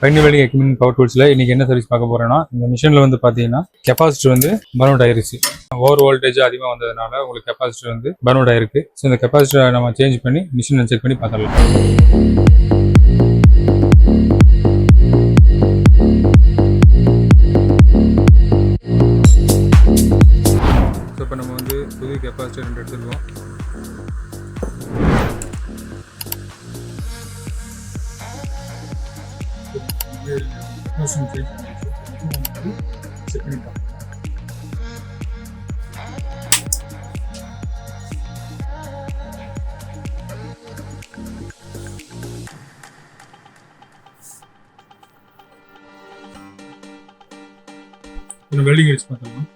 Final welding equipment power டூல்ஸில் இன்றைக்கி என்ன service பார்க்க போகிறோன்னா, இந்த மிஷினில் வந்து பார்த்தீங்கன்னா கெப்பாசிட்டர் வந்து பர்ன் அவுட் ஆயிருச்சு. ஓவர் வோல்டேஜ் அதிகமாக வந்ததுனால உங்களுக்கு கெப்பாசிட்டர் வந்து பர்ன் அவுட் ஆயிருக்கு. ஸோ இந்த கெப்பாசிட்டரை நம்ம சேஞ்ச் பண்ணி மிஷினை செக் பண்ணி பார்த்துடலாம். ஸோ இப்போ நம்ம வந்து புது கெப்பாசிட்டர் 2 எடுத்துருக்கோம். செக் பண்ணிட்டோம். வெல்டிங் அடிச்சு பார்த்துக்கலாம்.